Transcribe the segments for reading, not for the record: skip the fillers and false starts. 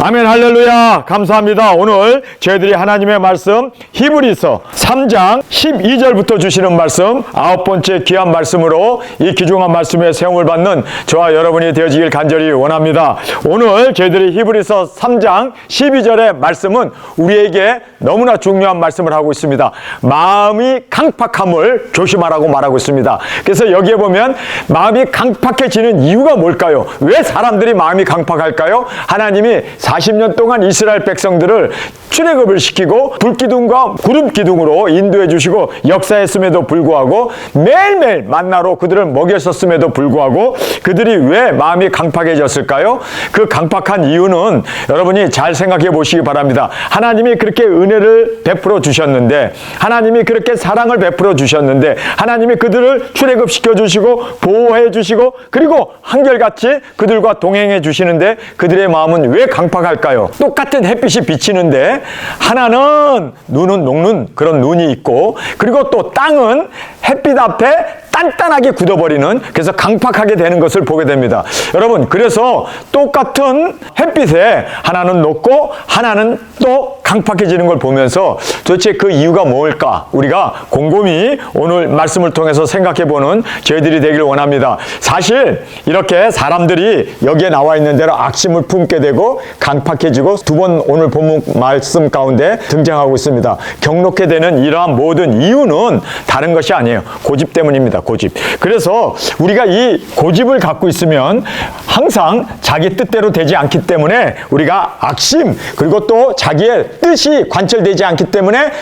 아멘. 할렐루야. 감사합니다. 오늘 저희들이 하나님의 말씀 히브리서 3장 12절부터 주시는 말씀, 9번째 귀한 말씀으로 이 귀중한 말씀에 세움을 받는 저와 여러분이 되어지길 간절히 원합니다. 오늘 저희들이 히브리서 3장 12절의 말씀은 우리에게 너무나 중요한 말씀을 하고 있습니다. 마음이 강팍함을 조심하라고 말하고 있습니다. 그래서 여기에 보면 마음이 강팍해지는 이유가 뭘까요? 왜 사람들이 마음이 강팍할까요? 하나님이 40년 동안 이스라엘 백성들을 출애굽을 시키고 불기둥과 구름기둥으로 인도해 주시고 역사했음에도 불구하고 매일매일 만나로 그들을 먹였었음에도 불구하고 그들이 왜 마음이 강팍해졌을까요? 그 강팍한 이유는 여러분이 잘 생각해 보시기 바랍니다. 하나님이 그렇게 은혜를 베풀어 주셨는데, 하나님이 그렇게 사랑을 베풀어 주셨는데, 하나님이 그들을 출애굽시켜 주시고 보호해 주시고 그리고 한결같이 그들과 동행해 주시는데 그들의 마음은 왜 강팍할까요? 똑같은 햇빛이 비치는데 하나는 눈은 녹는 그런 눈이 있고, 그리고 또 땅은 햇빛 앞에 단단하게 굳어버리는, 그래서 강팍하게 되는 것을 보게 됩니다. 여러분, 그래서 똑같은 햇빛에 하나는 녹고 하나는 또 강팍해지는 걸 보면서 도대체 그 이유가 뭘까? 우리가 곰곰이 오늘 말씀을 통해서 생각해보는 저희들이 되길 원합니다. 사실 이렇게 사람들이 여기에 나와 있는 대로 악심을 품게 되고 강팍해지고 두 번 오늘 본문 말씀 가운데 등장하고 있습니다. 경록게 되는 이러한 모든 이유는 다른 것이 아니에요. 고집 때문입니다. 고집. 그래서 우리가 이 고집을 갖고 있으면 항상 자기 뜻대로 되지 않기 때문에 우리가 악심, 그리고 또 자기의 뜻이 관철되지 않기 때문에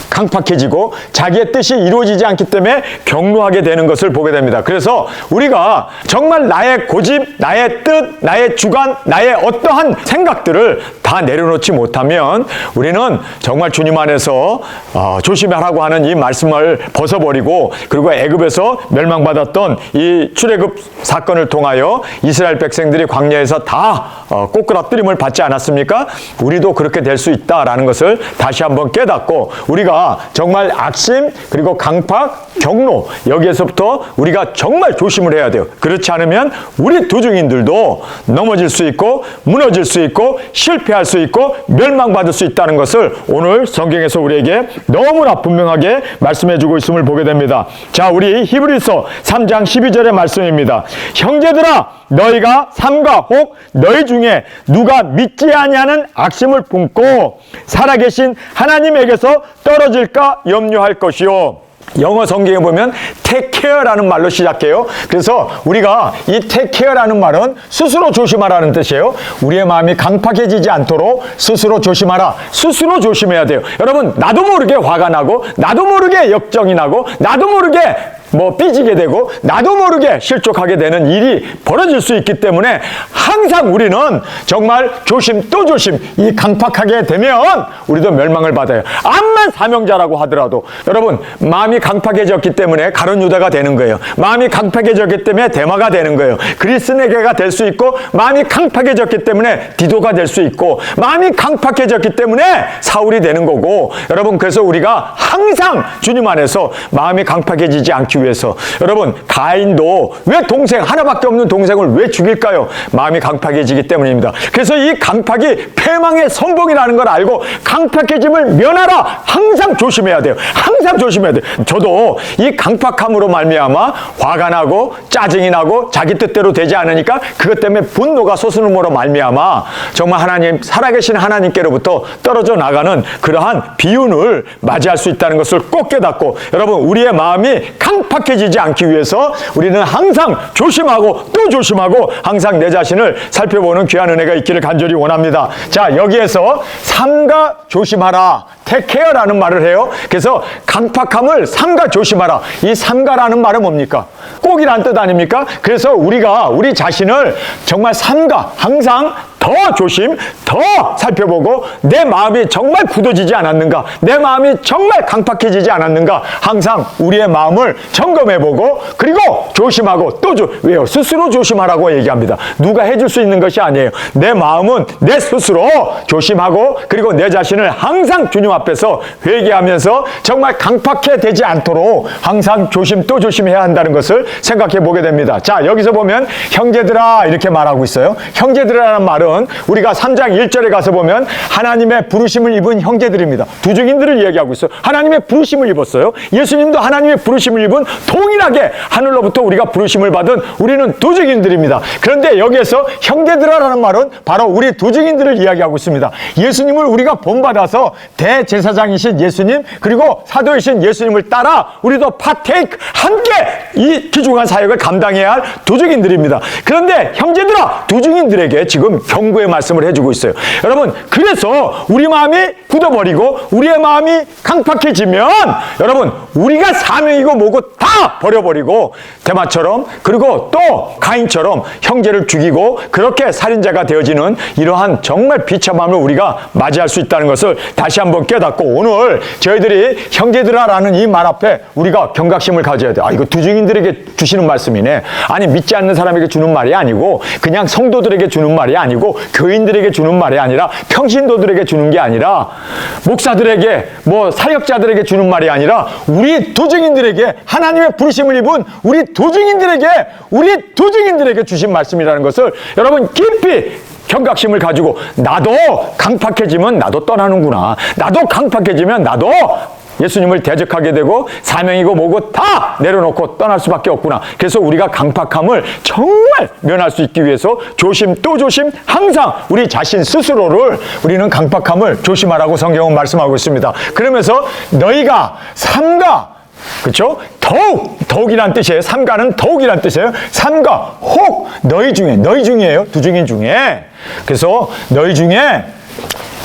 강팍해지고 자기의 뜻이 이루어지지 않기 때문에 경노하게 되는 것을 보게 됩니다. 그래서 우리가 정말 나의 고집, 나의 뜻, 나의 주관, 나의 어떠한 생각들을 다 내려놓지 못하면 우리는 정말 주님 안에서 조심하라고 하는 이 말씀을 벗어버리고, 그리고 애굽에서 멸망받았던 이 출애굽 사건을 통하여 이스라엘 백성들이 광야에서 다 꼬꾸라뜨림을 받지 않았습니까? 우리도 그렇게 될 수 있다라는 것을 다시 한번 깨닫고, 우리가 정말 악심, 그리고 강팍, 경노, 여기에서부터 우리가 정말 조심을 해야 돼요. 그렇지 않으면 우리 도중인들도 넘어질 수 있고 무너질 수 있고 실패할 수 있고 멸망받을 수 있다는 것을 오늘 성경에서 우리에게 너무나 분명하게 말씀해주고 있음을 보게 됩니다. 자, 우리 히브리서 3장 12절의 말씀입니다. 형제들아, 너희가 삼가 혹 너희 중에 누가 믿지 아니하는 악심을 품고 살아계신 하나님에게서 떨어질까 염려할 것이요. 영어 성경에 보면 take care라는 말로 시작해요. 그래서 우리가 이 take care라는 말은 스스로 조심하라는 뜻이에요. 우리의 마음이 강팍해지지 않도록 스스로 조심하라. 스스로 조심해야 돼요. 여러분, 나도 모르게 화가 나고 나도 모르게 역정이 나고 나도 모르게 삐지게 되고 나도 모르게 실족하게 되는 일이 벌어질 수 있기 때문에 항상 우리는 정말 조심 또 조심, 이 강팍하게 되면 우리도 멸망을 받아요. 암만 사명자라고 하더라도 여러분, 마음이 강팍해졌기 때문에 가룟 유다가 되는 거예요. 마음이 강팍해졌기 때문에 데마가 되는 거예요. 그리스네게가 될 수 있고, 마음이 강팍해졌기 때문에 디도가 될 수 있고, 마음이 강팍해졌기 때문에 사울이 되는 거고. 여러분, 그래서 우리가 항상 주님 안에서 마음이 강팍해지지 않기 위해서, 여러분, 가인도 왜 동생, 하나밖에 없는 동생을 왜 죽일까요? 마음이 강팍해지기 때문입니다. 그래서 이 강팍이 패망의 선봉이라는 걸 알고 강팍해짐을 면하라. 항상 조심해야 돼요. 항상 조심해야 돼요. 저도 이 강팍함으로 말미암아 화가 나고 짜증이 나고 자기 뜻대로 되지 않으니까 그것 때문에 분노가 솟으므로 말미암아 정말 하나님, 살아계신 하나님께로부터 떨어져 나가는 그러한 비운을 맞이할 수 있다는 것을 꼭 깨닫고, 여러분, 우리의 마음이 강팍해지지 않기 위해서 우리는 항상 조심하고 또 조심하고 항상 내 자신을 살펴보는 귀한 은혜가 있기를 간절히 원합니다. 자, 여기에서 삼가 조심하라, take care라는 말을 해요. 그래서 강팍함을 삼가 조심하라. 이 삼가라는 말은 뭡니까? 꼭이란 뜻 아닙니까? 그래서 우리가 우리 자신을 정말 삼가, 항상 더 조심, 더 살펴보고 내 마음이 정말 굳어지지 않았는가, 내 마음이 정말 강팍해지지 않았는가, 항상 우리의 마음을 점검해보고 그리고 조심하고 또 왜요? 스스로 조심하라고 얘기합니다. 누가 해줄 수 있는 것이 아니에요. 내 마음은 내 스스로 조심하고 그리고 내 자신을 항상 주님 앞에서 회개하면서 정말 강팍해 되지 않도록 항상 조심 또 조심해야 한다는 것을 생각해 보게 됩니다. 자, 여기서 보면 형제들아 이렇게 말하고 있어요. 형제들이라는 말은 말은 우리가 3장 1절에 가서 보면 하나님의 부르심을 입은 형제들입니다. 두 증인들을 이야기하고 있어요. 하나님의 부르심을 입었어요. 예수님도 하나님의 부르심을 입은 동일하게 하늘로부터 우리가 부르심을 받은 우리는 두 증인들입니다. 그런데 여기에서 형제들아라는 말은 바로 우리 두 증인들을 이야기하고 있습니다. 예수님을 우리가 본받아서 대제사장이신 예수님 그리고 사도이신 예수님을 따라 우리도 파테이크 함께 이 귀중한 사역을 감당해야 할 두 증인들입니다. 그런데 형제들아, 두 증인들에게 지금 경고의 말씀을 해주고 있어요. 여러분, 그래서 우리 마음이 굳어버리고 우리의 마음이 강팍해지면 여러분, 우리가 사명이고 뭐고 다 버려버리고 대마처럼 그리고 또 가인처럼 형제를 죽이고 그렇게 살인자가 되어지는 이러한 정말 비참함을 우리가 맞이할 수 있다는 것을 다시 한번 깨닫고, 오늘 저희들이 형제들아라는 이 말 앞에 우리가 경각심을 가져야 돼. 이거 두 증인들에게 주시는 말씀이네. 아니, 믿지 않는 사람에게 주는 말이 아니고 그냥 성도들에게 주는 말이 아니고 교인들에게 주는 말이 아니라 평신도들에게 주는 게 아니라 목사들에게 뭐 사역자들에게 주는 말이 아니라 우리 두 증인들에게, 하나님의 부르심을 입은 우리 두 증인들에게 주신 말씀이라는 것을 여러분 깊이 경각심을 가지고, 나도 강팍해지면 나도 떠나는구나. 나도 강팍해지면 나도 예수님을 대적하게 되고 사명이고 뭐고 다 내려놓고 떠날 수밖에 없구나. 그래서 우리가 강팍함을 정말 면할 수 있기 위해서 조심 또 조심, 항상 우리 자신 스스로를 우리는 강팍함을 조심하라고 성경은 말씀하고 있습니다. 그러면서 너희가 삼가, 그렇죠? 더욱이란 뜻이에요. 삼가는 더욱이란 뜻이에요. 삼가 혹 너희 중에요. 두 증인 중에. 그래서 너희 중에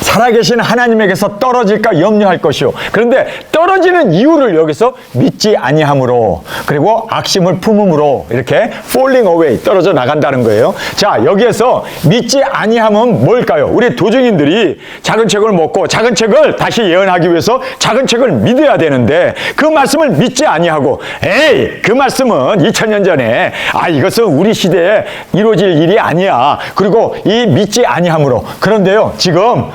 살아계신 하나님에게서 떨어질까 염려할 것이요. 그런데 떨어지는 이유를 여기서 믿지 아니함으로, 그리고 악심을 품음으로 이렇게 falling away, 떨어져 나간다는 거예요. 자, 여기에서 믿지 아니함은 뭘까요? 우리 두 증인들이 작은 책을 먹고 작은 책을 다시 예언하기 위해서 작은 책을 믿어야 되는데 그 말씀을 믿지 아니하고, 그 말씀은 2000년 전에 이것은 우리 시대에 이루어질 일이 아니야. 그리고 이 믿지 아니함으로. 그런데요, 지금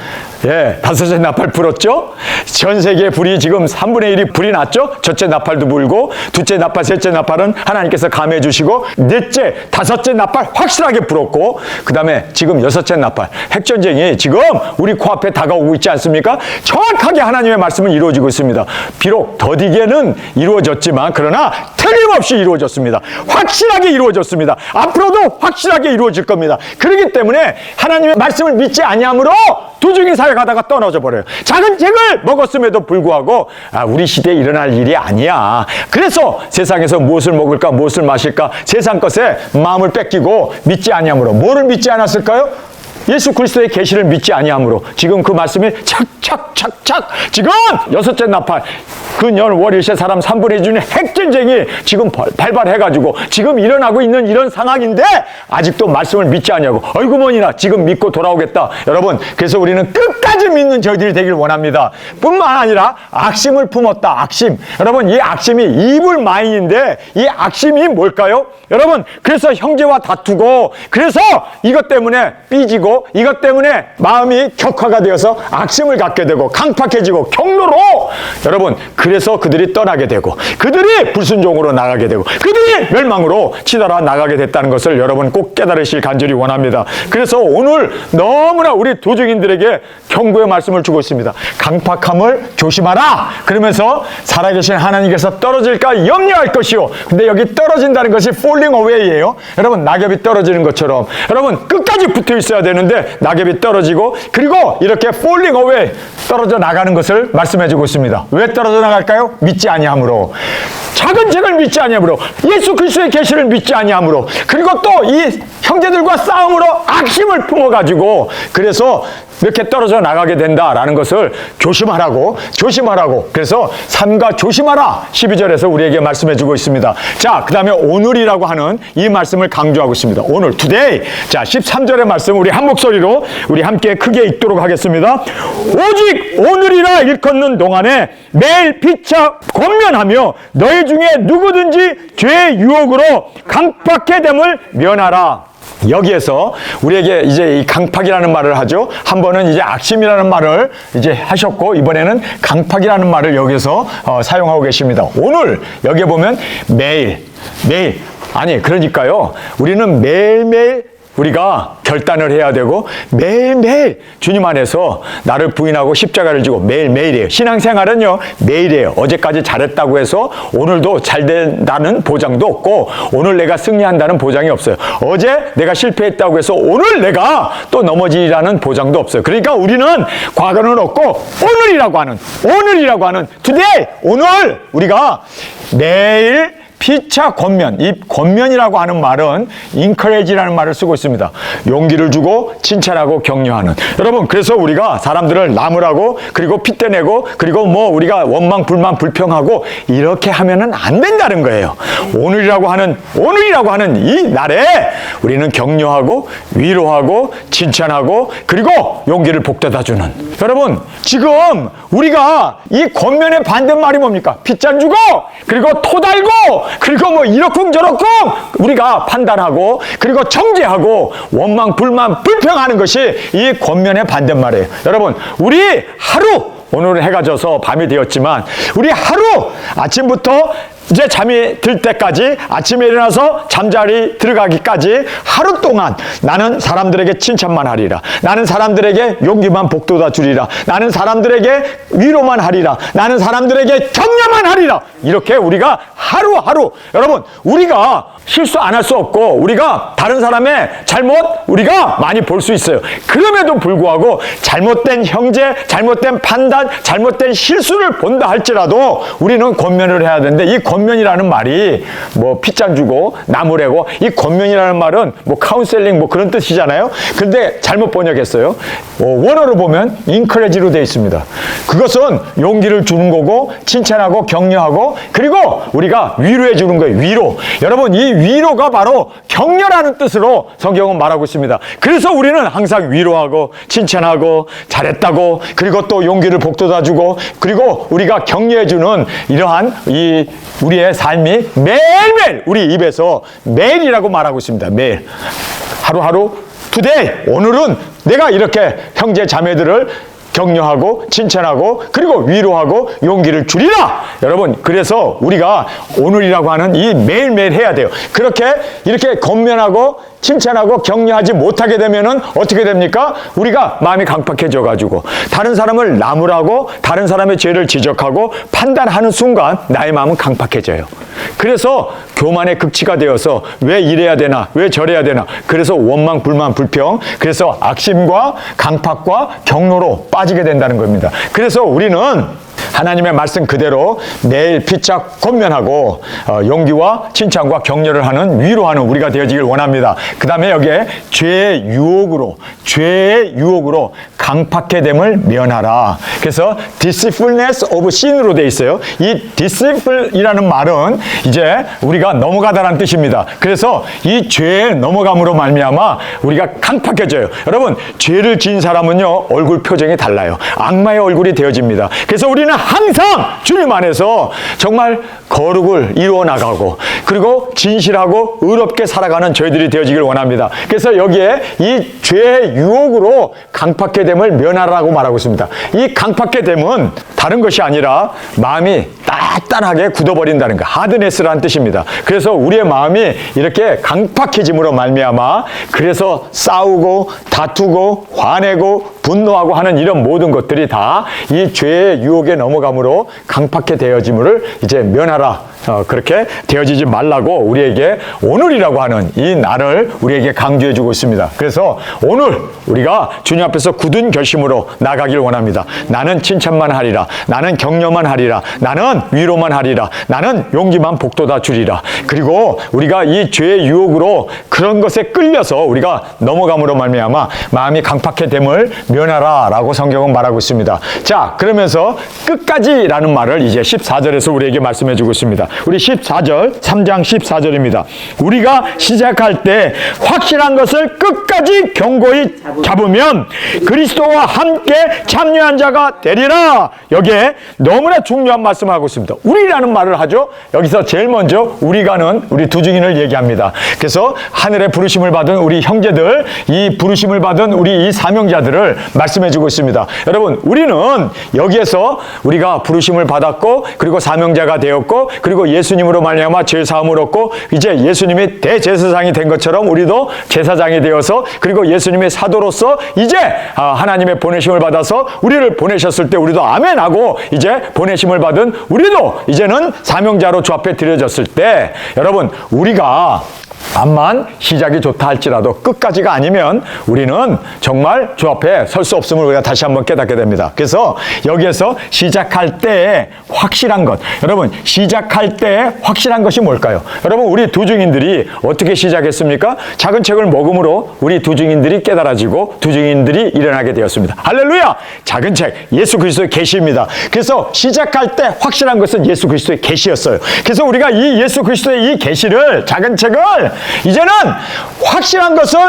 다섯째 나팔 불었죠? 전 세계 불이 지금 3분의 1이 불이 났죠? 첫째 나팔도 불고, 둘째 나팔, 셋째 나팔은 하나님께서 감해 주시고, 넷째, 다섯째 나팔 확실하게 불었고, 그 다음에 지금 여섯째 나팔, 핵전쟁이 지금 우리 코앞에 다가오고 있지 않습니까? 정확하게 하나님의 말씀은 이루어지고 있습니다. 비록 더디게는 이루어졌지만 그러나 틀림없이 이루어졌습니다. 확실하게 이루어졌습니다. 앞으로도 확실하게 이루어질 겁니다. 그렇기 때문에 하나님의 말씀을 믿지 아니함으로 두 증인 사역하다가 떠나져 버려요. 작은 책을 먹었음에도 불구하고 우리 시대에 일어날 일이 아니야. 그래서 세상에서 무엇을 먹을까 무엇을 마실까 세상 것에 마음을 뺏기고 믿지 아니함으로. 뭐를 믿지 않았을까요? 예수 그리스도의 계시를 믿지 아니함으로. 지금 그 말씀이 착착착착 지금 여섯째 나팔, 근열 월일세 사람 3분의 1의 핵전쟁이 지금 발발해가지고 지금 일어나고 있는 이런 상황인데 아직도 말씀을 믿지 않냐고. 어이구머니나 지금 믿고 돌아오겠다. 여러분, 그래서 우리는 끝까지 믿는 저희들이 되길 원합니다. 뿐만 아니라 악심을 품었다. 악심. 여러분, 이 악심이 이불 마인인데 이 악심이 뭘까요? 여러분, 그래서 형제와 다투고, 그래서 이것 때문에 삐지고, 이것 때문에 마음이 격화가 되어서 악심을 갖게 되고 강팍해지고 경로로, 여러분, 그래서 그들이 떠나게 되고 그들이 불순종으로 나가게 되고 그들이 멸망으로 치달아 나가게 됐다는 것을 여러분 꼭 깨달으실 간절히 원합니다. 그래서 오늘 너무나 우리 두 증인들에게 경고의 말씀을 주고 있습니다. 강팍함을 조심하라. 그러면서 살아계신 하나님께서 떨어질까 염려할 것이요. 근데 여기 떨어진다는 것이 falling away예요. 여러분, 낙엽이 떨어지는 것처럼 여러분 끝까지 붙어 있어야 되는데 낙엽이 떨어지고, 그리고 이렇게 falling away, 떨어져 나가는 것을 말씀해 주고 있습니다. 왜 떨어져 나갈까요? 믿지 아니함으로. 작은 책을 믿지 아니함으로, 예수 그리스도의 계시를 믿지 아니함으로, 그리고 또 이 형제들과 싸움으로 악심을 품어가지고 그래서 이렇게 떨어져 나가게 된다라는 것을 조심하라고. 그래서 삼가 조심하라 12절에서 우리에게 말씀해 주고 있습니다. 자, 그 다음에 오늘이라고 하는 이 말씀을 강조하고 있습니다. 오늘, today. 자, 13절의 말씀 우리 한 목소리로 우리 함께 크게 읽도록 하겠습니다. 오직 오늘이라 일컫는 동안에 매일 피차 권면하며 너희 중에 누구든지 죄의 유혹으로 강팍해 됨을 면하라. 여기에서 우리에게 이제 이 강팍이라는 말을 하죠. 한 번은 이제 악심이라는 말을 이제 하셨고, 이번에는 강팍이라는 말을 여기서 사용하고 계십니다. 오늘 여기에 보면 매일, 아니 그러니까요, 우리는 매일매일 우리가 결단을 해야 되고 매일매일 주님 안에서 나를 부인하고 십자가를 지고 매일매일이에요. 신앙생활은요 매일이에요. 어제까지 잘했다고 해서 오늘도 잘 된다는 보장도 없고 오늘 내가 승리한다는 보장이 없어요. 어제 내가 실패했다고 해서 오늘 내가 또 넘어지라는 보장도 없어요. 그러니까 우리는 과거는 없고 오늘이라고 하는 today, 오늘 우리가 매일 피차 권면, 이 권면이라고 하는 말은 encourage라는 말을 쓰고 있습니다. 용기를 주고 칭찬하고 격려하는. 여러분, 그래서 우리가 사람들을 나무라고 그리고 핏대내고 그리고 뭐 우리가 원망, 불만, 불평하고 이렇게 하면은 안 된다는 거예요. 오늘이라고 하는 이 날에 우리는 격려하고 위로하고 칭찬하고 그리고 용기를 북돋아 주는. 여러분, 지금 우리가 이 권면의 반대말이 뭡니까? 핏잔 주고 그리고 토 달고 그리고 뭐 이러쿵저러쿵 우리가 판단하고 그리고 정죄하고 원망, 불만, 불평하는 것이 이 권면의 반대말이에요. 여러분, 우리 하루, 오늘은 해가 져서 밤이 되었지만 우리 하루 아침부터 이제 잠이 들 때까지 아침에 일어나서 잠자리 들어가기까지 하루 동안 나는 사람들에게 칭찬만 하리라. 나는 사람들에게 용기만 북돋아 주리라. 나는 사람들에게 위로만 하리라. 나는 사람들에게 격려만 하리라. 이렇게 우리가 하루하루, 여러분, 우리가 실수 안 할 수 없고 우리가 다른 사람의 잘못 우리가 많이 볼 수 있어요. 그럼에도 불구하고 잘못된 형제, 잘못된 판단, 잘못된 실수를 본다 할지라도 우리는 권면을 해야 되는데 이 권면이라는 말이 뭐 핏잔 주고 나무래고 이 권면이라는 말은 뭐 카운셀링 뭐 그런 뜻이잖아요. 근데 잘못 번역했어요. 원어로 보면 encourage로 되어 있습니다. 그것은 용기를 주는 거고 칭찬하고 격려하고 그리고 우리가 위로해 주는 거예요. 위로. 여러분, 이 위로가 바로 격려라는 뜻으로 성경은 말하고 있습니다. 그래서 우리는 항상 위로하고 칭찬하고 잘했다고 그리고 또 용기를 북돋아 주고 그리고 우리가 격려해 주는 이러한 이 우리의 삶이 매일매일 우리 입에서 매일이라고 말하고 있습니다. 매일. 하루하루 today, 오늘은 내가 이렇게 형제 자매들을 격려하고 칭찬하고 그리고 위로하고 용기를 주리라. 여러분, 그래서 우리가 오늘이라고 하는 이 매일매일 해야 돼요. 그렇게 이렇게 권면하고 칭찬하고 격려하지 못하게 되면은 어떻게 됩니까? 우리가 마음이 강팍해져 가지고 다른 사람을 나무라고 다른 사람의 죄를 지적하고 판단하는 순간 나의 마음은 강팍해져요. 그래서 교만의 극치가 되어서 왜 이래야 되나, 왜 저래야 되나, 그래서 원망, 불만, 불평, 그래서 악심과 강팍과 경로로 빠지게 된다는 겁니다. 그래서 우리는 하나님의 말씀 그대로 매일 피차 권면하고 용기와 칭찬과 격려를 하는 위로하는 우리가 되어지길 원합니다. 그 다음에 여기에 죄의 유혹으로 강팍해 됨을 면하라. 그래서 deceitfulness of sin으로 되어 있어요. 이 deceitful이라는 말은 이제 우리가 넘어가다라는 뜻입니다. 그래서 이 죄에 넘어감으로 말미암아 우리가 강팍해져요. 여러분, 죄를 지은 사람은요 얼굴 표정이 달라요. 악마의 얼굴이 되어집니다. 그래서 우리는 항상 주님 안에서 정말 거룩을 이루어 나가고 그리고 진실하고 의롭게 살아가는 저희들이 되어지길 원합니다. 그래서 여기에 이 죄의 유혹으로 강팍해 됨을 면하라고 말하고 있습니다. 이 강팍해 됨은 다른 것이 아니라 마음이 단단하게 굳어버린다는 거, 하드네스라는 뜻입니다. 그래서 우리의 마음이 이렇게 강팍해짐으로 말미암아 그래서 싸우고 다투고 화내고 분노하고 하는 이런 모든 것들이 다 이 죄의 유혹에 넘어감으로 강팍해 되어짐을 이제 면하라. 그렇게 되어지지 말라고 우리에게 오늘이라고 하는 이 날을 우리에게 강조해 주고 있습니다. 그래서 오늘 우리가 주님 앞에서 굳은 결심으로 나가길 원합니다. 나는 칭찬만 하리라. 나는 격려만 하리라. 나는 위로만 하리라. 나는 용기만 북돋아 주리라. 그리고 우리가 이 죄의 유혹으로 그런 것에 끌려서 우리가 넘어감으로 말미암아 마음이 강팍해 됨을 면하라 라고 성경은 말하고 있습니다. 자, 그러면서 끝까지라는 말을 이제 14절에서 우리에게 말씀해 주고 있습니다. 우리 14절, 3장 14절입니다. 우리가 시작할 때 확실한 것을 끝까지 견고히 잡으면 그리스도와 함께 참여한 자가 되리라. 여기에 너무나 중요한 말씀을 하고 있습니다. 우리라는 말을 하죠. 여기서 제일 먼저 우리가는 우리 두 증인을 얘기합니다. 그래서 하늘의 부르심을 받은 우리 형제들, 이 부르심을 받은 우리 이 사명자들을 말씀해 주고 있습니다. 여러분, 우리는 여기에서 우리가 부르심을 받았고, 그리고 사명자가 되었고, 그리고 예수님으로 말미암아 죄 사함을 얻고, 이제 예수님이 대제사장이 된 것처럼 우리도 제사장이 되어서, 그리고 예수님의 사도로서 이제 하나님의 보내심을 받아서 우리를 보내셨을 때 우리도 아멘하고, 이제 보내심을 받은 우리도 이제는 사명자로 주 앞에 드려졌을 때, 여러분, 우리가 암만 시작이 좋다 할지라도 끝까지가 아니면 우리는 정말 주 앞에 설 수 없음을 우리가 다시 한번 깨닫게 됩니다. 그래서 여기에서 시작할 때의 확실한 것, 여러분, 시작할 때의 확실한 것이 뭘까요? 여러분, 우리 두 증인들이 어떻게 시작했습니까? 작은 책을 먹음으로 우리 두 증인들이 깨달아지고 두 증인들이 일어나게 되었습니다. 할렐루야! 작은 책, 예수 그리스도의 계시입니다. 그래서 시작할 때 확실한 것은 예수 그리스도의 계시였어요. 그래서 우리가 이 예수 그리스도의 이 계시를, 작은 책을 이제는 확실한 것을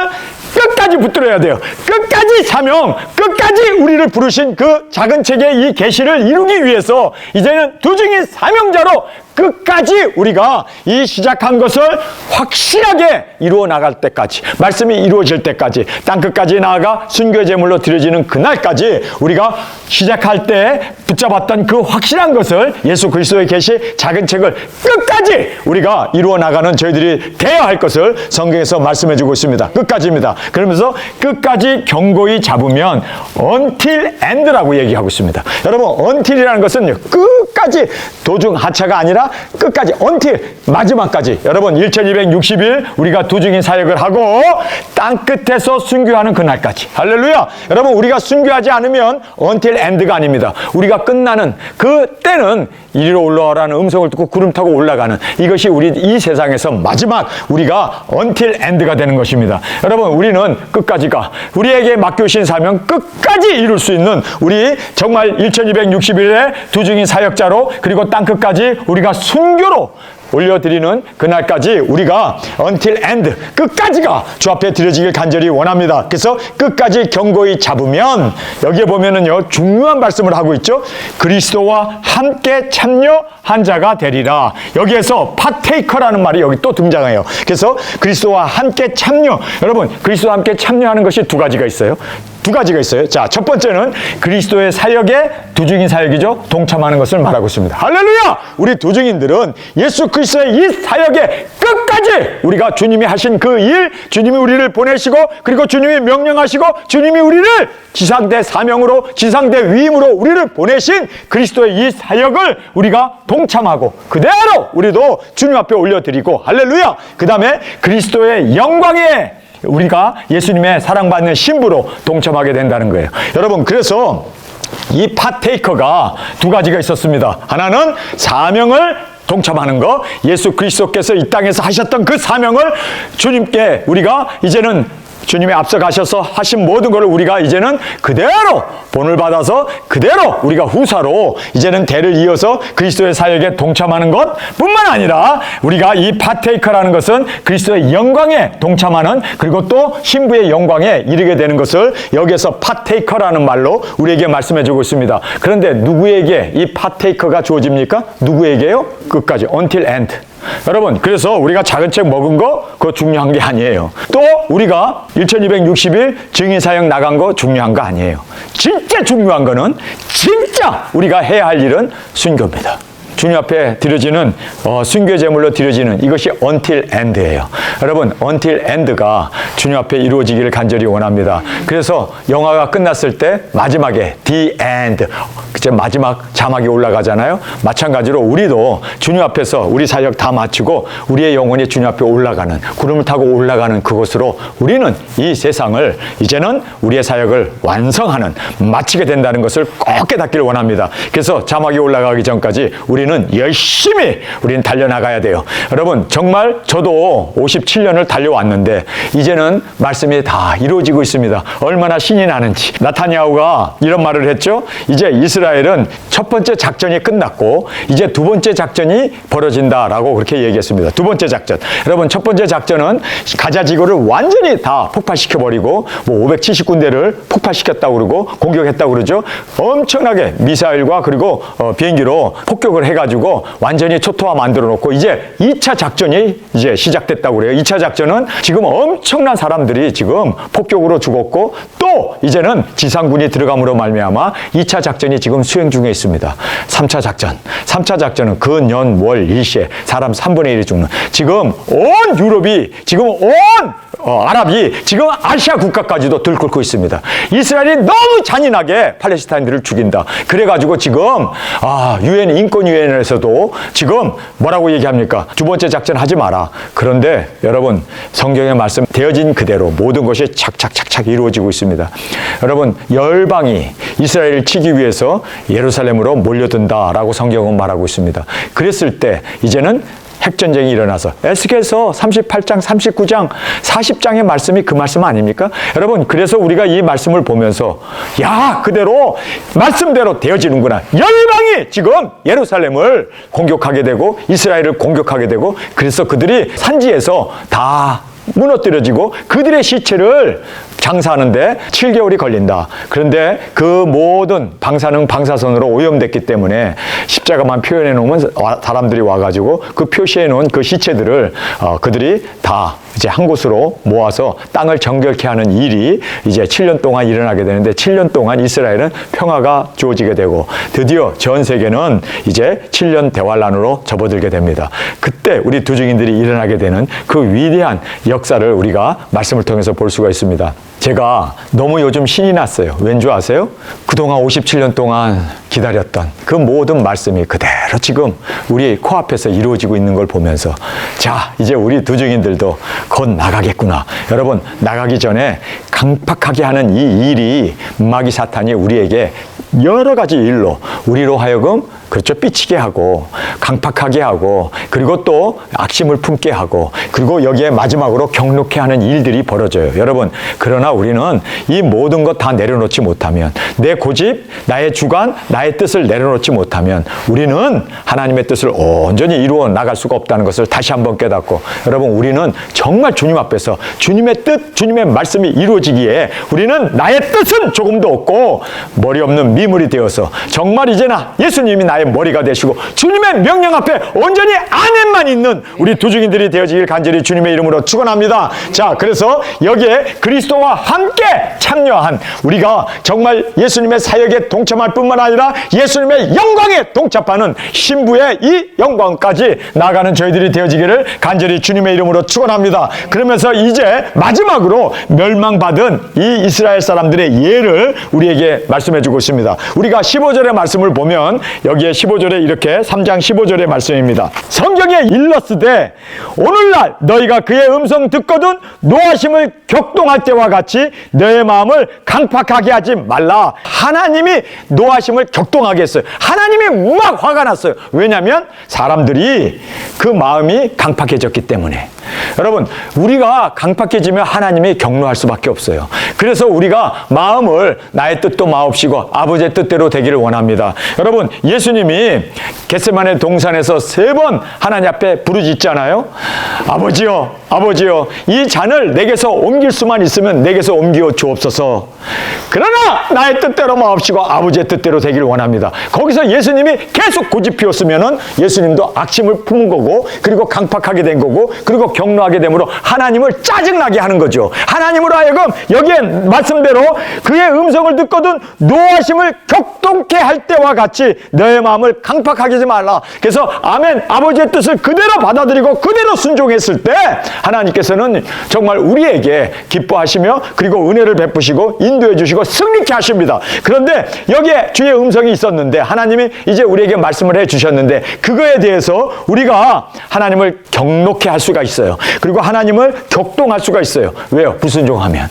끝까지 붙들어야 돼요. 끝까지 사명, 끝까지 우리를 부르신 그 작은 책의 이 계시를 이루기 위해서 이제는 두 증인 사명자로 끝까지 우리가 이 시작한 것을 확실하게 이루어 나갈 때까지, 말씀이 이루어질 때까지, 땅끝까지 나아가 순교 제물로 드려지는 그날까지 우리가 시작할 때 붙잡았던 그 확실한 것을, 예수 그리스도의 계시 작은 책을 끝까지 우리가 이루어 나가는 저희들이 되어야 할 것을 성경에서 말씀해 주고 있습니다. 끝까지입니다. 그러면서 끝까지 견고히 잡으면 until end라고 얘기하고 있습니다. 여러분, until이라는 것은 끝까지, 도중 하차가 아니라 끝까지, until, 마지막까지. 여러분, 1260일 우리가 두 증인 사역을 하고 땅끝에서 순교하는 그날까지. 할렐루야! 여러분, 우리가 순교하지 않으면 until end가 아닙니다. 우리가 끝나는 그 때는 이리로 올라오라는 음성을 듣고 구름 타고 올라가는, 이것이 우리 이 세상에서 마지막 우리가 until end가 되는 것입니다. 여러분, 우리는 끝까지가, 우리에게 맡겨주신 사명 끝까지 이룰 수 있는 우리 정말 1260일의 두 증인 사역자로, 그리고 땅끝까지 우리가 순교로 올려드리는 그날까지 우리가 until end, 끝까지가 주 앞에 드려지길 간절히 원합니다. 그래서 끝까지 견고히 잡으면, 여기에 보면은요, 중요한 말씀을 하고 있죠. 그리스도와 함께 참여한 자가 되리라. 여기에서 파테이커라는 말이 여기 또 등장해요. 그래서 그리스도와 함께 참여, 여러분, 그리스도와 함께 참여하는 것이 두 가지가 있어요. 두 가지가 있어요. 자, 첫 번째는 그리스도의 사역에, 두 증인 사역이죠, 동참하는 것을 말하고 있습니다. 할렐루야! 우리 두 증인들은 예수 그리스도의 이 사역에 끝까지 우리가 주님이 하신 그 일, 주님이 우리를 보내시고, 그리고 주님이 명령하시고, 주님이 우리를 지상대 사명으로, 지상대 위임으로 우리를 보내신 그리스도의 이 사역을 우리가 동참하고 그대로 우리도 주님 앞에 올려드리고, 할렐루야! 그 다음에 그리스도의 영광에 우리가 예수님의 사랑받는 신부로 동참하게 된다는 거예요. 여러분, 그래서 이 파테이커가 두 가지가 있었습니다. 하나는 사명을 동참하는 거, 예수 그리스도께서 이 땅에서 하셨던 그 사명을 주님께 우리가 이제는 주님이 앞서 가셔서 하신 모든 것을 우리가 이제는 그대로 본을 받아서 그대로 우리가 후사로 이제는 대를 이어서 그리스도의 사역에 동참하는 것 뿐만 아니라, 우리가 이 파테이커라는 것은 그리스도의 영광에 동참하는, 그리고 또 신부의 영광에 이르게 되는 것을 여기에서 파테이커라는 말로 우리에게 말씀해 주고 있습니다. 그런데 누구에게 이 파테이커가 주어집니까? 누구에게요? 끝까지, until end. 여러분, 그래서 우리가 작은 책 먹은 거, 그거 중요한 게 아니에요. 또 우리가 1260일 증인사역 나간 거 중요한 거 아니에요. 진짜 중요한 거는, 진짜 우리가 해야 할 일은 순교입니다. 주님 앞에 드려지는 순교 제물로 드려지는 이것이 until end예요. 여러분, until end가 주님 앞에 이루어지기를 간절히 원합니다. 그래서 영화가 끝났을 때 마지막에 the end, 이제 마지막 자막이 올라가잖아요. 마찬가지로 우리도 주님 앞에서 우리 사역 다 마치고 우리의 영혼이 주님 앞에 올라가는, 구름을 타고 올라가는 그곳으로 우리는 이 세상을 이제는 우리의 사역을 완성하는, 마치게 된다는 것을 꼭 깨닫기를 원합니다. 그래서 자막이 올라가기 전까지 우리는 열심히 우리는 달려나가야 돼요. 여러분, 정말 저도 57년을 달려왔는데 이제는 말씀이 다 이루어지고 있습니다. 얼마나 신이 나는지. 나타냐후가 이런 말을 했죠. 이제 이스라엘은 첫 번째 작전이 끝났고 이제 두 번째 작전이 벌어진다라고 그렇게 얘기했습니다. 두 번째 작전. 여러분, 첫 번째 작전은 가자 지구를 완전히 다 폭파시켜버리고 570군데를 폭파시켰다고 그러고 공격했다고 그러죠. 엄청나게 미사일과 그리고 비행기로 폭격을 해가 해가지고 완전히 초토화 만들어 놓고 이제 2차 작전이 이제 시작됐다고 그래요. 2차 작전은 지금 엄청난 사람들이 지금 폭격으로 죽었고 또 이제는 지상군이 들어감으로 말미암아 2차 작전이 지금 수행 중에 있습니다. 3차 작전. 3차 작전은 근, 연, 월, 일시에 사람 3분의 1이 죽는. 지금 온 유럽이 지금 온 아랍이 지금 아시아 국가까지도 들끓고 있습니다. 이스라엘이 너무 잔인하게 팔레스타인들을 죽인다. 그래가지고 지금 유엔 인권위원회에서도 지금 뭐라고 얘기합니까? 두 번째 작전 하지 마라. 그런데 여러분 성경의 말씀 되어진 그대로 모든 것이 착착착착 이루어지고 있습니다. 여러분 열방이 이스라엘을 치기 위해서 예루살렘으로 몰려든다라고 성경은 말하고 있습니다. 그랬을 때 이제는 핵전쟁이 일어나서 에스겔서 38장, 39장, 40장의 말씀이 그 말씀 아닙니까? 여러분 그래서 우리가 이 말씀을 보면서 그대로 말씀대로 되어지는구나. 열방이 지금 예루살렘을 공격하게 되고 이스라엘을 공격하게 되고 그래서 그들이 산지에서 다 무너뜨려지고 그들의 시체를 장사하는데 7개월이 걸린다. 그런데 그 모든 방사능 방사선으로 오염됐기 때문에 십자가만 표현해 놓으면 사람들이 와가지고 그 표시해 놓은 그 시체들을 그들이 다 이제 한 곳으로 모아서 땅을 정결케 하는 일이 이제 7년 동안 일어나게 되는데 7년 동안 이스라엘은 평화가 주어지게 되고 드디어 전 세계는 이제 7년 대환란으로 접어들게 됩니다. 그때 우리 두 증인들이 일어나게 되는 그 위대한 역사를 우리가 말씀을 통해서 볼 수가 있습니다. 제가 너무 요즘 신이 났어요. 왠 줄 아세요? 그동안 57년 동안 기다렸던 그 모든 말씀이 그대로 지금 우리 코앞에서 이루어지고 있는 걸 보면서 자, 이제 우리 두 증인들도 곧 나가겠구나. 여러분, 나가기 전에 강팍하게 하는 이 일이 마귀 사탄이 우리에게 여러 가지 일로 우리로 하여금 그렇죠. 삐치게 하고 강팍하게 하고 그리고 또 악심을 품게 하고 그리고 여기에 마지막으로 경록해 하는 일들이 벌어져요. 여러분 그러나 우리는 이 모든 것 다 내려놓지 못하면 내 고집, 나의 주관, 나의 뜻을 내려놓지 못하면 우리는 하나님의 뜻을 온전히 이루어 나갈 수가 없다는 것을 다시 한번 깨닫고 여러분 우리는 정말 주님 앞에서 주님의 뜻, 주님의 말씀이 이루어지기에 우리는 나의 뜻은 조금도 없고 머리 없는 미물이 되어서 정말 이제는 예수님이 나의 머리가 되시고 주님의 명령 앞에 온전히 안에만 있는 우리 두 증인들이 되어지길 간절히 주님의 이름으로 축원합니다. 자, 그래서 여기에 그리스도와 함께 참여한 우리가 정말 예수님의 사역에 동참할 뿐만 아니라 예수님의 영광에 동참하는 신부의 이 영광까지 나아가는 저희들이 되어지기를 간절히 주님의 이름으로 축원합니다. 그러면서 이제 마지막으로 멸망받은 이 이스라엘 사람들의 예를 우리에게 말씀해 주고 있습니다. 우리가 15절의 말씀을 보면 여기에 15절에 이렇게 3장 15절의 말씀입니다. 성경에 일렀으되 오늘날 너희가 그의 음성 듣거든 노하심을 격동할 때와 같이 너의 마음을 강팍하게 하지 말라. 하나님이 노하심을 격동하게 했어요. 하나님이 막 화가 났어요. 왜냐하면 사람들이 그 마음이 강팍해졌기 때문에. 여러분 우리가 강팍해지면 하나님이 격노할 수밖에 없어요. 그래서 우리가 마음을 나의 뜻도 마옵시고 아버지의 뜻대로 되기를 원합니다. 여러분 예수님이 겟세마네 동산에서 3번 하나님 앞에 부르짖잖아요. 아버지여 아버지여 이 잔을 내게서 옮길 수만 있으면 내게서 옮겨 주옵소서. 그러나 나의 뜻대로 마옵시고 아버지의 뜻대로 되기를 원합니다. 거기서 예수님이 계속 고집 피웠으면은 예수님도 악심을 품은 거고 그리고 강팍하게 된 거고 그리고 격노하게 되므로 하나님을 짜증나게 하는 거죠. 하나님으로 하여금 여기에 말씀대로 그의 음성을 듣거든 노하심을 격동케 할 때와 같이 너의 마음을 강팍하게 하지 말라. 그래서 아멘 아버지의 뜻을 그대로 받아들이고 그대로 순종했을 때 하나님께서는 정말 우리에게 기뻐하시며 그리고 은혜를 베푸시고 인도해 주시고 승리케 하십니다. 그런데 여기에 주의 음성이 있었는데 하나님이 이제 우리에게 말씀을 해 주셨는데 그거에 대해서 우리가 하나님을 격노케 할 수가 있어요. 그리고 하나님을 격동할 수가 있어요. 왜요? 불순종하면.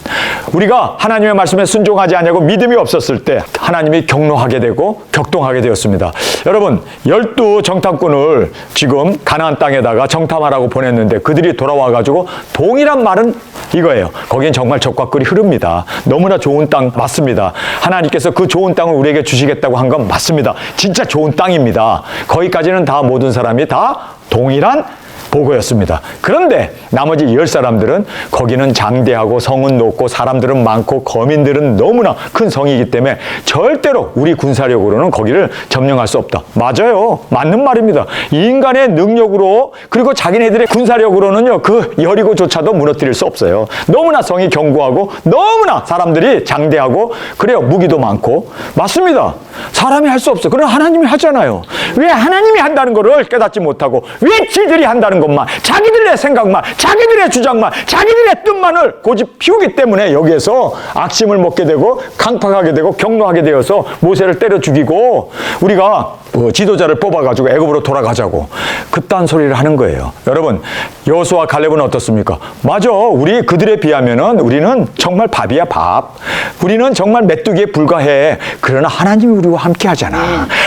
우리가 하나님의 말씀에 순종하지 않냐고 믿음이 없었을 때 하나님이 격노하게 되고 격동하게 되었습니다. 여러분 12 정탐꾼을 지금 가나안 땅에다가 정탐하라고 보냈는데 그들이 돌아와가지고 동일한 말은 이거예요. 거긴 정말 젖과 꿀이 흐릅니다. 너무나 좋은 땅 맞습니다. 하나님께서 그 좋은 땅을 우리에게 주시겠다고 한 건 맞습니다. 진짜 좋은 땅입니다. 거기까지는 다 모든 사람이 다 동일한 보고였습니다. 그런데 나머지 10사람들은 거기는 장대하고 성은 높고 사람들은 많고 거민들은 너무나 큰 성이기 때문에 절대로 우리 군사력으로는 거기를 점령할 수 없다. 맞아요. 맞는 말입니다. 인간의 능력으로 그리고 자기네들의 군사력으로는요, 그 여리고조차도 무너뜨릴 수 없어요. 너무나 성이 견고하고 너무나 사람들이 장대하고 그래요. 무기도 많고. 맞습니다. 사람이 할 수 없어. 그러나 하나님이 하잖아요. 왜 하나님이 한다는 것을 깨닫지 못하고 왜 지들이 한다는 것만, 자기들의 생각만, 자기들의 주장만, 자기들의 뜻만을 고집 피우기 때문에 여기에서 악심을 먹게 되고 강팍하게 되고 경노하게 되어서 모세를 때려 죽이고 우리가 지도자를 뽑아가지고 애굽으로 돌아가자고 그딴 소리를 하는 거예요. 여러분, 여호수아 칼렙은 어떻습니까? 맞아. 우리 그들에 비하면은 우리는 정말 밥이야, 밥. 우리는 정말 메뚜기에 불과해. 그러나 하나님이 우리와 함께 하잖아.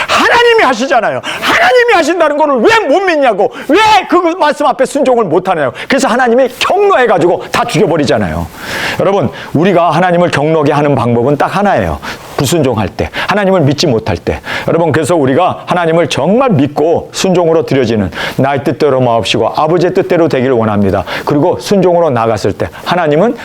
하나님이 하시잖아요. 하나님이 하신다는 거를 왜 못 믿냐고. 왜 그 말씀 앞에 순종을 못 하나요? 그래서 하나님이 경노해가지고 다 죽여버리잖아요. 여러분, 우리가 하나님을 경노하게 하는 방법은 딱 하나예요. 불순종할 때, 하나님을 믿지 못할 때. 여러분, 그래서 우리가 하나님을 정말 믿고 순종으로 드려지는 나의 뜻대로 마옵시고 아버지의 뜻대로 되기를 원합니다. 그리고 순종으로 나갔을 때 하나님은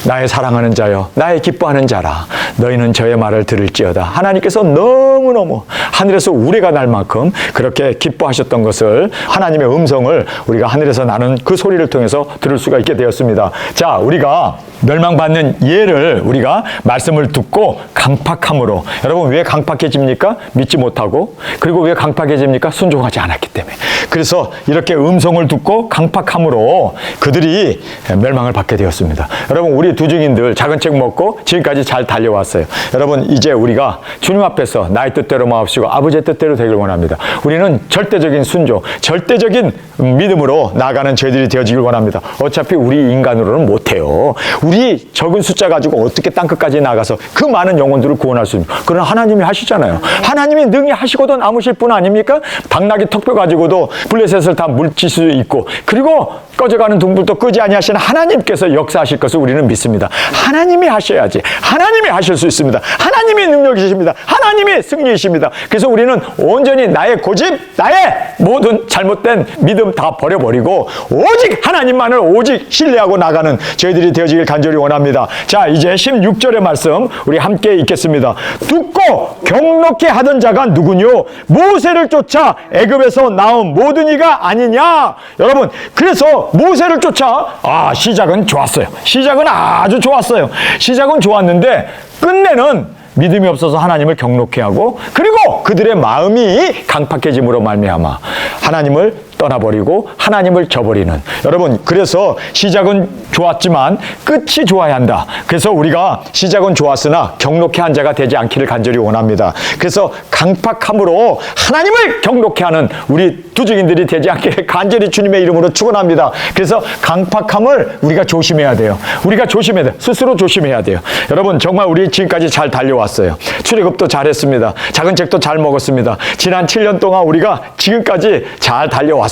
나의 사랑하는 자여, 나의 기뻐하는 자라. 너희는 저의 말을 들을지어다. 하나님께서 너무너무 하늘에서 우레가 날 만큼 그렇게 기뻐하셨던 것을, 하나님의 음성을 우리가 하늘에서 나는 그 소리를 통해서 들을 수가 있게 되었습니다. 자, 우리가 멸망받는 예를 우리가 말씀을 듣고 강팍함으로. 여러분, 왜 강팍해집니까? 믿지 못하고. 그리고 왜 강팍해집니까? 순종하지 않았기 때문에. 그래서 이렇게 음성을 듣고 강팍함으로 그들이 멸망을 받게 되었습니다. 여러분, 우리 두 증인들 작은 책 먹고 지금까지 잘 달려왔어요. 여러분, 이제 우리가 주님 앞에서 나의 뜻대로 마옵시고 아버지의 뜻대로 되길 원합니다. 우리는 절대적인 순종, 절대적인 믿음으로 나아가는 저희들이 되어지길 원합니다. 어차피 우리 인간으로는 못해요. 우리 적은 숫자 가지고 어떻게 땅끝까지 나가서 그 많은 영혼들을 구원할 수 있습니까? 그러나 하나님이 하시잖아요. 하나님이 능히 하시고도 남으실 분 아닙니까? 당나귀 턱뼈 가지고도 블레셋을 다 물칠 수 있고, 그리고 꺼져가는 등불도 끄지 아니하시는 하나님께서 역사하실 것을 우리는 믿습니다. 하나님이 하셔야지. 하나님이 하실 수 있습니다. 하나님이 능력이십니다. 하나님이 승리이십니다. 그래서 우리는 온전히 나의 고집, 나의 모든 잘못된 믿음 다 버려버리고 오직 하나님만을 오직 신뢰하고 나가는 저희들이 되어지길 간절히 원합니다. 자, 이제 16절의 말씀 우리 함께 읽겠습니다. 듣고 경록케 하던 자가 누구뇨? 모세를 쫓아 애굽에서 나온 모든 이가 아니냐? 여러분, 그래서 모세를 쫓아, 시작은 좋았어요. 시작은 아주 좋았어요. 시작은 좋았는데 끝내는 믿음이 없어서 하나님을 경록케 하고, 그리고 그들의 마음이 강팍해짐으로 말미암아 하나님을 떠나버리고 하나님을 저버리는. 여러분, 그래서 시작은 좋았지만 끝이 좋아야 한다. 그래서 우리가 시작은 좋았으나 경록케 한 자가 되지 않기를 간절히 원합니다. 그래서 강팍함으로 하나님을 경록케 하는 우리 두 증인들이 되지 않기를 간절히 주님의 이름으로 축원합니다. 그래서 강팍함을 우리가 조심해야 돼요. 우리가 조심해야 돼요. 스스로 조심해야 돼요. 여러분, 정말 우리 지금까지 잘 달려왔어요. 출애굽도 잘했습니다. 작은 책도 잘 먹었습니다. 지난 7년 동안 우리가 지금까지 잘 달려왔습니다.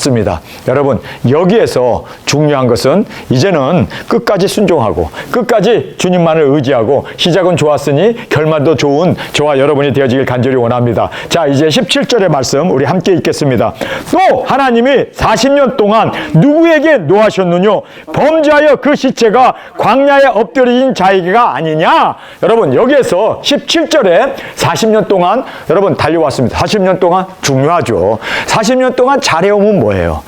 여러분, 여기에서 중요한 것은 이제는 끝까지 순종하고 끝까지 주님만을 의지하고, 시작은 좋았으니 결말도 좋은 저와 여러분이 되어지길 간절히 원합니다. 자, 이제 17절의 말씀 우리 함께 읽겠습니다. 또 하나님이 40년 동안 누구에게 노하셨느뇨? 범죄하여 그 시체가 광야에 엎드려진 자에게가 아니냐? 여러분, 여기에서 17절에 40년 동안 여러분 달려왔습니다. 40년 동안 중요하죠. 40년 동안 잘해오면 뭐예요?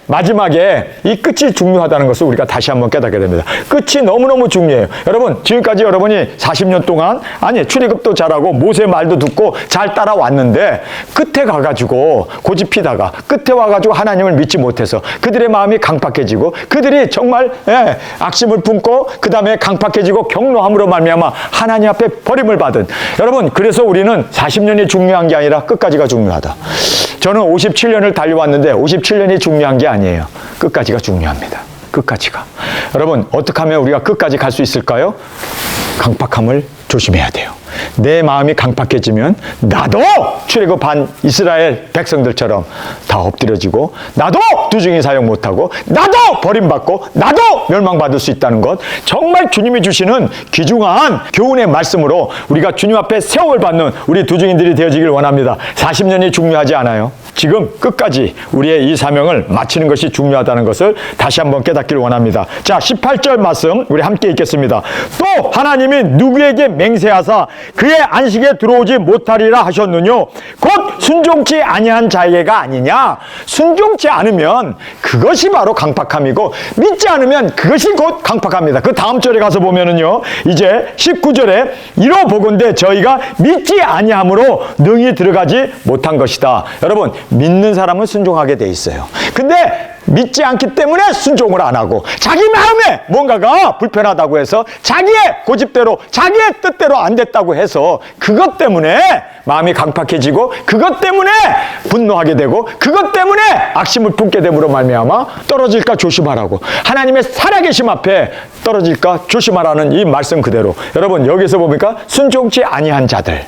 마지막에 이 끝이 중요하다는 것을 우리가 다시 한번 깨닫게 됩니다. 끝이 너무너무 중요해요. 여러분, 지금까지 여러분이 40년 동안, 출애굽도 잘하고 모세 말도 듣고 잘 따라왔는데 끝에 가가지고 고집피다가 끝에 와가지고 하나님을 믿지 못해서 그들의 마음이 강팍해지고 그들이 정말 악심을 품고 그 다음에 강팍해지고 경노함으로 말미암아 하나님 앞에 버림을 받은. 여러분, 그래서 우리는 40년이 중요한 게 아니라 끝까지가 중요하다. 저는 57년을 달려왔는데 57년이 중요한 게 아니에요. 끝까지가 중요합니다. 끝까지가. 여러분, 어떻게 하면 우리가 끝까지 갈 수 있을까요? 강팍함을 조심해야 돼요. 내 마음이 강팍해지면 나도 출애굽한 이스라엘 백성들처럼 다 엎드려지고, 나도 두중이 사용 못하고, 나도 버림받고, 나도 멸망받을 수 있다는 것, 정말 주님이 주시는 귀중한 교훈의 말씀으로 우리가 주님 앞에 세움을 받는 우리 두중인들이 되어지길 원합니다. 40년이 중요하지 않아요. 지금 끝까지 우리의 이 사명을 마치는 것이 중요하다는 것을 다시 한번 깨닫기를 원합니다. 자, 18절 말씀 우리 함께 읽겠습니다. 또 하나님이 누구에게 맹세하사 그의 안식에 들어오지 못하리라 하셨느뇨? 곧 순종치 아니한 자에게가 아니냐? 순종치 않으면 그것이 바로 강팍함이고, 믿지 않으면 그것이 곧 강팍합니다. 그 다음 절에 가서 보면은요, 이제 19절에 이로 보건대 저희가 믿지 아니함으로 능히 들어가지 못한 것이다. 여러분, 믿는 사람은 순종하게 돼 있어요. 근데 믿지 않기 때문에 순종을 안 하고, 자기 마음에 뭔가가 불편하다고 해서 자기의 고집대로, 자기의 뜻대로 안 됐다고 해서 그것 때문에 마음이 강팍해지고, 그것 때문에 분노하게 되고, 그것 때문에 악심을 품게 됨으로 말미암아 떨어질까 조심하라고, 하나님의 살아계심 앞에 떨어질까 조심하라는 이 말씀 그대로. 여러분, 여기서 보니까 순종치 아니한 자들.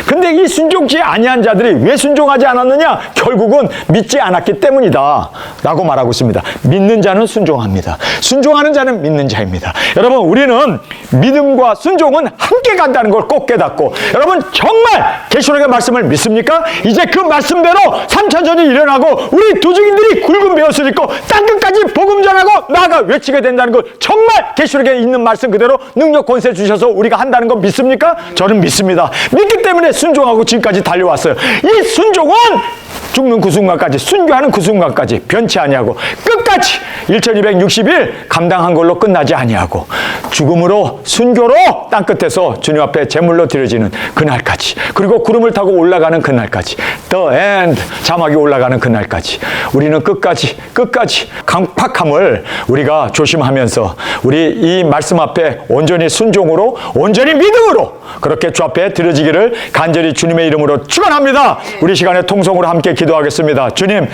근데 이 순종치 아니한 자들이 왜 순종하지 않았느냐? 결국은 믿지 않았기 때문이다 라고 말하고 있습니다. 믿는 자는 순종합니다. 순종하는 자는 믿는 자입니다. 여러분, 우리는 믿음과 순종은 함께 간다는 걸 꼭 깨닫고, 여러분 정말 계시록의 말씀을 믿습니까? 이제 그 말씀대로 3차전이 일어나고 우리 두중인들이 굵은 배옷을 입고 땅끝까지 복음 전하고 나아가 외치게 된다는 걸 정말 계시록에 있는 말씀 그대로 능력 권세 주셔서 우리가 한다는 거 믿습니까? 저는 믿습니다. 믿기 때문에 순종하고 지금까지 달려왔어요. 이 순종은 죽는 그 순간까지, 순교하는 그 순간까지 변치 아니하고 끝까지 1260일 감당한 걸로 끝나지 아니하고 죽음으로, 순교로 땅끝에서 주님 앞에 제물로 드려지는 그날까지, 그리고 구름을 타고 올라가는 그날까지, The end, 자막이 올라가는 그날까지 우리는 끝까지 강팍함을 우리가 조심하면서 우리 이 말씀 앞에 온전히 순종으로, 온전히 믿음으로 그렇게 주 앞에 드려지기를 간절히 주님의 이름으로 축원합니다. 우리 시간에 통성으로 함께 기도하겠습니다. 주님,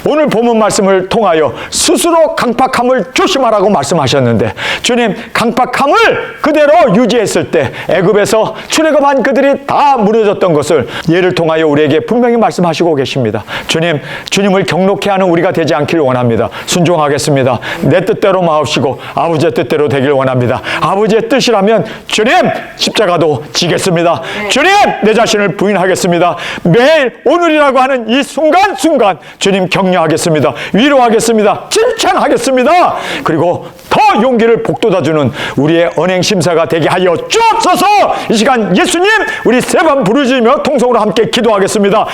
오늘 본문 말씀을 통하여 스스로 강팍함을 조심하라고 말씀하셨는데, 주님, 강팍함을 그대로 유지했을 때 애굽에서 출애굽한 그들이 다 무너졌던 것을 예를 통하여 우리에게 분명히 말씀하시고 계십니다. 주님, 주님을 경록케 하는 우리가 되지 않길 원합니다. 순종하겠습니다. 내 뜻대로 마옵시고 아버지의 뜻대로 되길 원합니다. 아버지의 뜻이라면 주님, 십자가도 지겠습니다. 주님, 내 자신을 부인하겠습니다. 매일 오늘이라고 하는 이 순간순간 주님 격려하겠습니다. 위로하겠습니다. 칭찬하겠습니다. 그리고 더 용기를 북돋아주는 우리의 언행심사가 되게 하여 주옵소서. 이 시간 예수님, 우리 세 번 부르짖으며 통성으로 함께 기도하겠습니다.